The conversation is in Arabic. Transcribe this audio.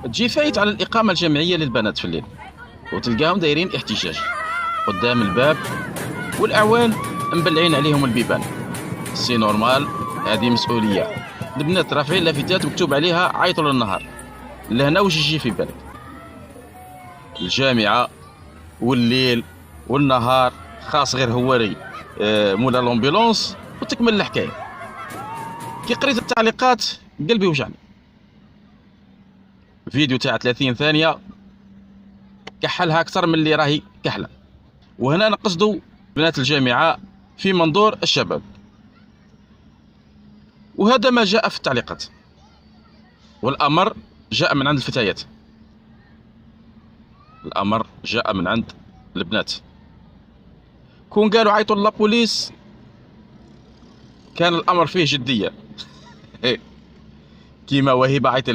تجي فايت على الإقامة الجامعية للبنات في الليل، وتلقاهم دايرين احتجاج قدام الباب، والأعوان مبلعين عليهم البيبان. سي نورمال، هذه مسؤولية. البنات رافعين لافتات مكتوب عليها عيطوا للنهار. لهنا واش يجي في بالك؟ الجامعة والليل والنهار خاص غير هواري مولا لومبيلونس وتكمل الحكاية. كي قريت التعليقات قلبي وجعني. فيديو تاع 30 ثانية كحلها أكثر من اللي راهي كحلة. وهنا نقصدوا بنات الجامعة في منظور الشباب. وهذا ما جاء في التعليقات، والأمر جاء من عند الفتيات، الأمر جاء من عند البنات. كون قالوا عيطوا لابوليس كان الأمر فيه جدية. كيما وهبة عيط